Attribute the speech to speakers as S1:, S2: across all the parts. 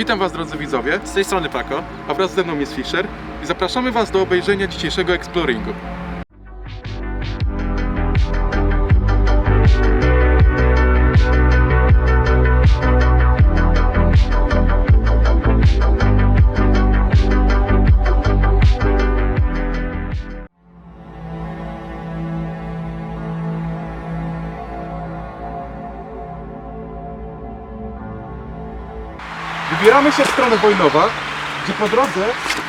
S1: Witam Was, drodzy widzowie,
S2: Z tej strony Paco,
S1: a wraz ze mną jest Fisher i zapraszamy Was do obejrzenia dzisiejszego Exploringu. Wybieramy się w stronę Wojnowa, gdzie po drodze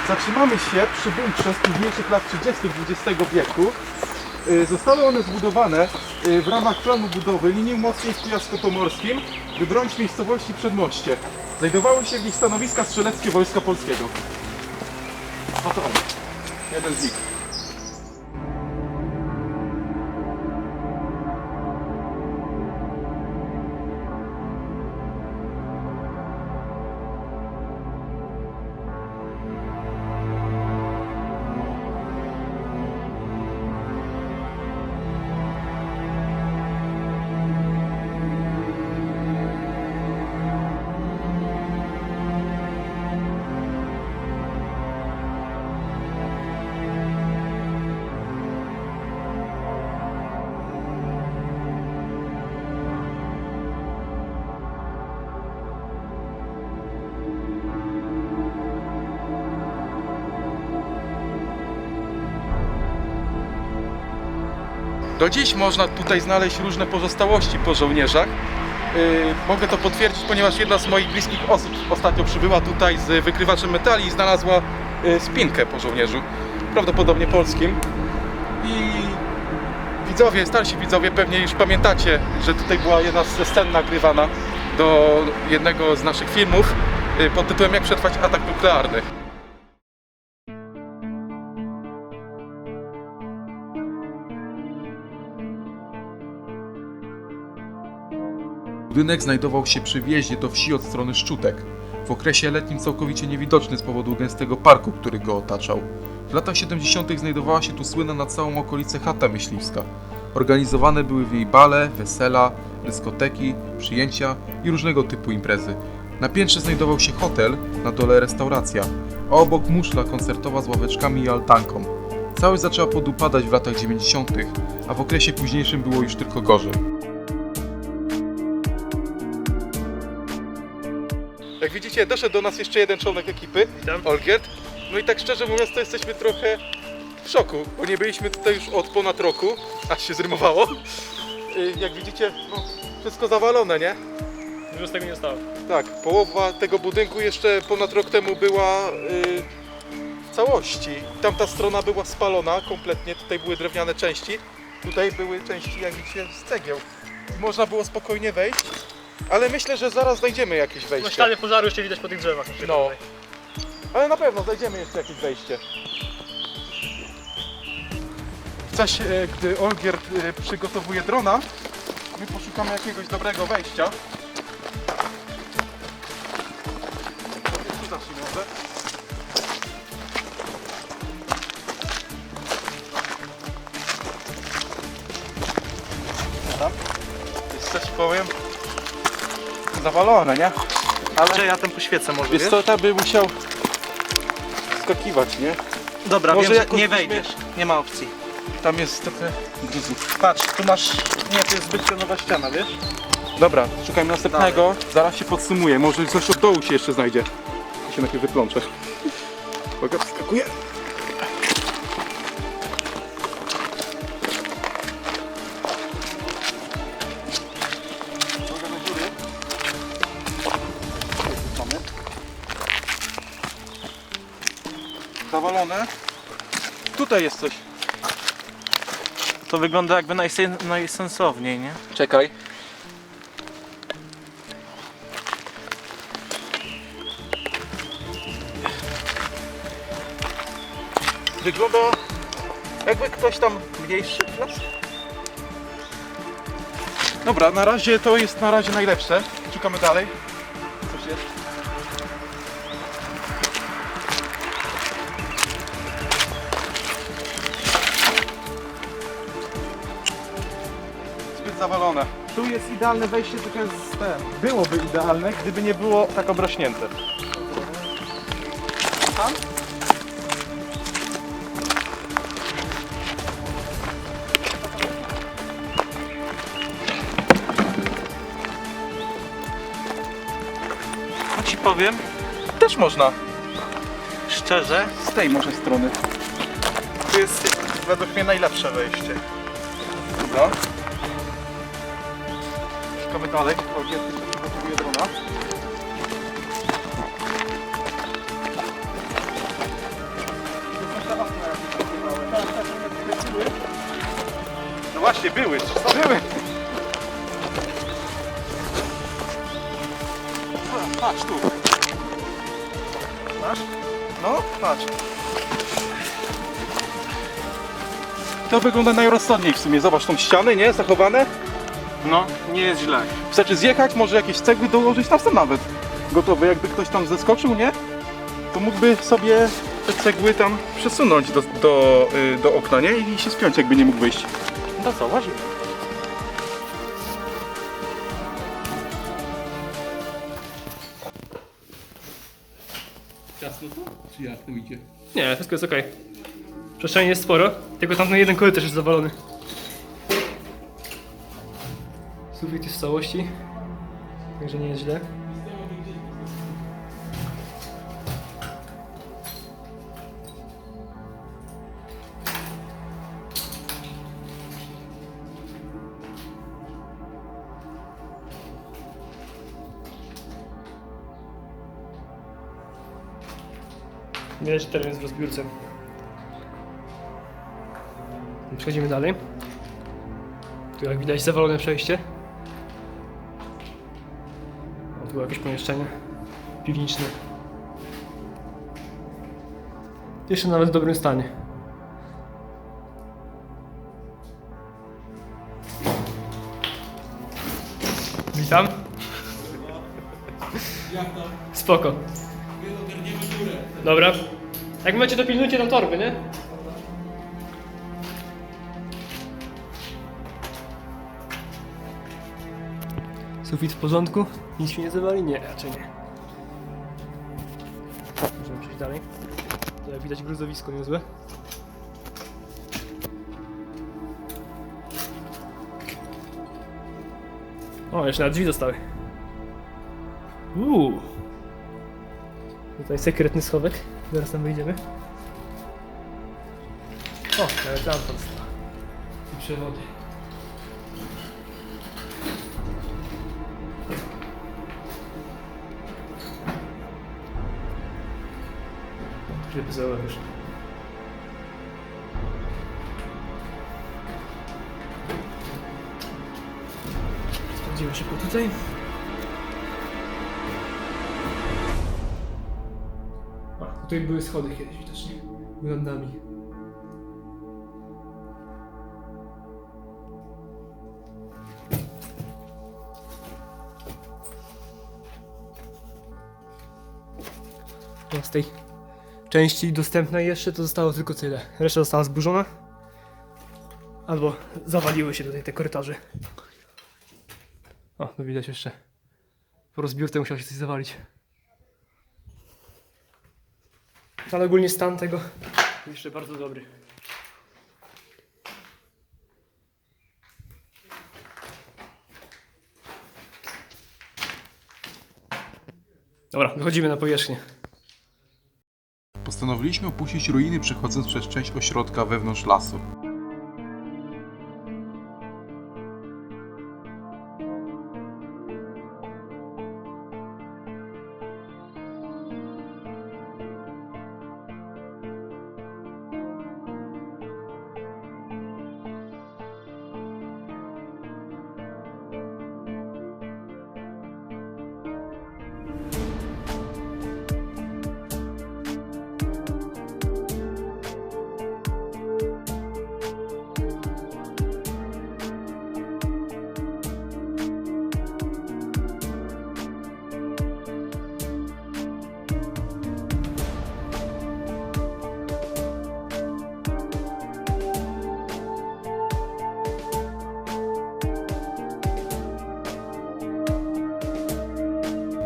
S1: zatrzymamy się przy bunkrze z późniejszych lat 30. XX wieku. Zostały one zbudowane w ramach planu budowy linii umocnień w Kujawsko-Pomorskim, by bronić miejscowości Przedmoście. Znajdowały się w nich stanowiska strzeleckie Wojska Polskiego. Oto on, jeden z nich. Do dziś można tutaj znaleźć różne pozostałości po żołnierzach. Mogę to potwierdzić, ponieważ jedna z moich bliskich osób ostatnio przybyła tutaj z wykrywaczem metali i znalazła spinkę po żołnierzu, prawdopodobnie polskim. I widzowie, starsi widzowie pewnie już pamiętacie, że tutaj była jedna ze scen nagrywana do jednego z naszych filmów pod tytułem Jak przetrwać atak nuklearny. Budynek znajdował się przy wjeździe do wsi od strony Szczutek. W okresie letnim całkowicie niewidoczny z powodu gęstego parku, który go otaczał. W latach 70. znajdowała się tu słynna na całą okolicę chata myśliwska. Organizowane były w niej bale, wesela, dyskoteki, przyjęcia i różnego typu imprezy. Na piętrze znajdował się hotel, na dole restauracja, a obok muszla koncertowa z ławeczkami i altanką. Całość zaczęła podupadać w latach 90., a w okresie późniejszym było już tylko gorzej. Jak widzicie, doszedł do nas jeszcze jeden członek ekipy,
S2: Witam.
S1: Olgierd. No i tak szczerze mówiąc, to jesteśmy trochę w szoku, bo nie byliśmy tutaj już od ponad roku, aż się zrymowało. Jak widzicie, no, wszystko zawalone, nie?
S2: Dużo z tego nie stało.
S1: Tak, połowa tego budynku jeszcze ponad rok temu była w całości. Tamta strona była spalona kompletnie, tutaj były drewniane części, tutaj były części, jak widzicie, z cegieł. Można było spokojnie wejść. Ale myślę, że zaraz znajdziemy jakieś
S2: No
S1: wejście.
S2: ślady pożaru jeszcze widać po tych drzewach. Na przykład
S1: No.
S2: tutaj.
S1: Ale na pewno znajdziemy jeszcze jakieś wejście. Zaś gdy Olgierd przygotowuje drona, my poszukamy jakiegoś dobrego wejścia. Tu zacznijmy może. Tam jest coś, powiem, zawalone, nie?
S2: Że ja tam poświecę może,
S1: Wiesz co, tam by musiał skakiwać, nie?
S2: Dobra,
S1: Może
S2: wiem, że
S1: jakoś
S2: nie
S1: byśmy-
S2: wejdziesz. Nie ma opcji.
S1: Tam jest trochę gruzu.
S2: Patrz, tu masz... Nie, to jest zbyt pionowa ściana, wiesz?
S1: Dobra, szukajmy następnego. Zaraz się podsumuję. Może coś od dołu się jeszcze znajdzie. Ja się najpierw wyplączę. Uwaga, wskakuję. Uwaga na dziury. Mamy. Zawalone. Tutaj jest coś.
S2: To wygląda jakby najsensowniej, nie?
S1: Czekaj. Wygląda jakby ktoś tam mniejszy las. Dobra, na razie to jest najlepsze. Szukamy dalej. Coś jest. Zbyt zawalone.
S2: Tu jest idealne wejście, tylko jest ten. Byłoby idealne, gdyby nie było tak obrośnięte. Tam? No ci powiem, też można. Szczerze, z tej może strony. Tu jest według mnie najlepsze wejście. No. Szukamy dalej, bo jest jeszcze przygotowuje drona. No właśnie, były. Były. Patrz tu. Masz? No, patrz. To wygląda najrozsądniej w sumie. Zobacz tą ścianę, nie? Zachowane.
S3: No, nie jest źle.
S2: Wystarczy zjechać, może jakieś cegły dołożyć, tam są nawet gotowe. Jakby ktoś tam zeskoczył, nie? To mógłby sobie te cegły tam przesunąć do okna, nie? I się spiąć, jakby nie mógł wyjść. No co, łazimy.
S1: Ciasno to? Czy jak to idzie?
S4: Nie, wszystko jest okej. Przestrzeni jest sporo, tylko tamten jeden korytarz jest zawalony. Sufit jest w całości, także nie jest źle. Widać, że teren jest w rozbiórce. Przechodzimy dalej. Tu jak widać zawalone przejście. O, tu było jakieś pomieszczenie piwniczne. Jeszcze nawet w dobrym stanie. Witam. Spoko. Dobra. Jak macie, to pilnujcie tam torby, nie? Sufit w porządku? Nic się nie zawali? Nie, raczej nie. Możemy przejść dalej. Tu jak widać gruzowisko niezłe. O, jeszcze nawet drzwi zostały. Tutaj sekretny schowek. Zaraz tam wyjdziemy. O, nawet lampa została. I przewody. Żeby zauważysz. Sprawdzimy szybko tutaj. A, tutaj były schody kiedyś widocznie. Wyglądami. No, z tej części dostępnej jeszcze to zostało tylko tyle. Reszta została zburzona. Albo zawaliły się tutaj te korytarze. O, no widać jeszcze. Po rozbiórce musiało się coś zawalić. Ale ogólnie stan tego jeszcze bardzo dobry. Dobra, wychodzimy na powierzchnię.
S1: Postanowiliśmy opuścić ruiny, przechodząc przez część ośrodka wewnątrz lasu.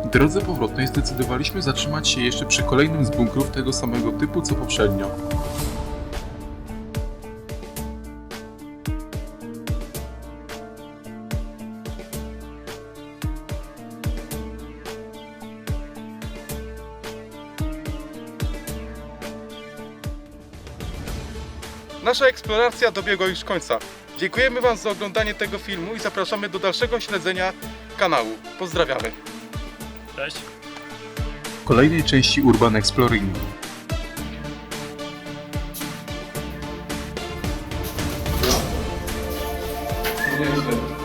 S1: W drodze powrotnej zdecydowaliśmy zatrzymać się jeszcze przy kolejnym z bunkrów tego samego typu co poprzednio.
S2: Nasza eksploracja dobiegła już końca. Dziękujemy Wam za oglądanie tego filmu i zapraszamy do dalszego śledzenia kanału. Pozdrawiamy.
S4: Cześć.
S1: W kolejnej części Urban Exploring.
S2: Nieźle.